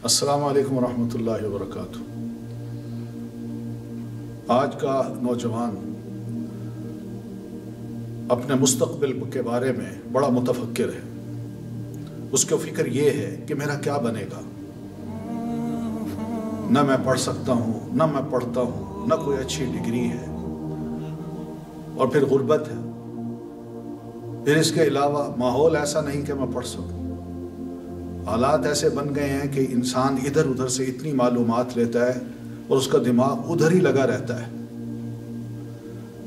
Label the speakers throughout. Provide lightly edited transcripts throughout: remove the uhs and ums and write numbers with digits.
Speaker 1: अस्सलामु अलैकुम रहमतुल्लाहि व बरकातुहू। आज का नौजवान अपने मुस्तक़बिल के बारे में बड़ा मुतफक्किर है। उसको फ़िक्र ये है कि मेरा क्या बनेगा। न मैं पढ़ सकता हूँ, न मैं पढ़ता हूँ, न कोई अच्छी डिग्री है, और फिर गुर्बत है। फिर इसके अलावा माहौल ऐसा नहीं कि मैं पढ़ सकूँ। हालात ऐसे बन गए हैं कि इंसान इधर उधर से इतनी मालूमात लेता है और उसका दिमाग उधर ही लगा रहता है।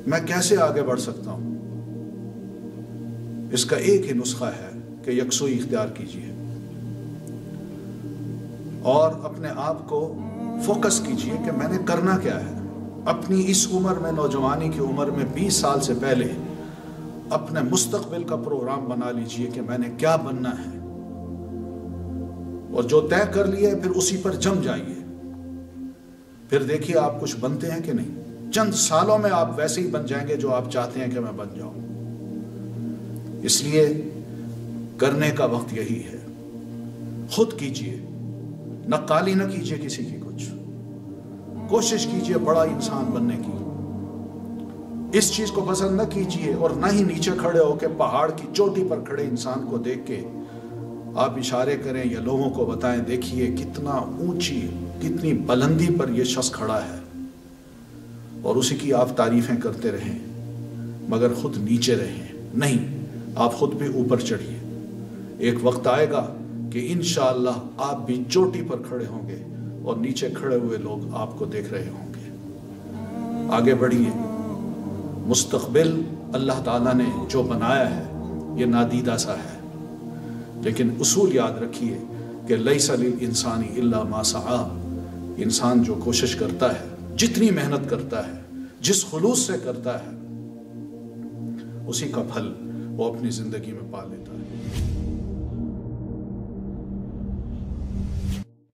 Speaker 1: मैं कैसे आगे बढ़ सकता हूँ? इसका एक ही नुस्खा है कि यकसुई इख्तियार कीजिए और अपने आप को फोकस कीजिए कि मैंने करना क्या है। अपनी इस उम्र में, नौजवानी की उम्र में, 20 साल से पहले अपने मुस्तक़बिल का प्रोग्राम बना लीजिए कि मैंने क्या बनना है, और जो तय कर लिया है फिर उसी पर जम जाइए। फिर देखिए आप कुछ बनते हैं कि नहीं। चंद सालों में आप वैसे ही बन जाएंगे जो आप चाहते हैं कि मैं बन जाऊं। इसलिए करने का वक्त यही है। खुद कीजिए, नक्काली न कीजिए किसी की। कुछ कोशिश कीजिए बड़ा इंसान बनने की। इस चीज को पसंद न कीजिए और न ही नीचे खड़े होकर पहाड़ की चोटी पर खड़े इंसान को देख के आप इशारे करें या लोगों को बताएं, देखिए कितना ऊंची, कितनी बुलंदी पर यह शख्स खड़ा है, और उसी की आप तारीफें करते रहें मगर खुद नीचे रहें। नहीं, आप खुद भी ऊपर चढ़िए। एक वक्त आएगा कि इंशाअल्लाह आप भी चोटी पर खड़े होंगे और नीचे खड़े हुए लोग आपको देख रहे होंगे। आगे बढ़िए। मुस्तक़बिल अल्लाह ताला ने जो बनाया है ये नादीदा सा है, लेकिन उसूल याद रखिए कि लैसा लिल इंसानी इल्ला मा सआ। इंसान जो कोशिश करता है, जितनी मेहनत करता है, जिस खुलूस से करता है, उसी का फल वो अपनी जिंदगी में पा लेता है।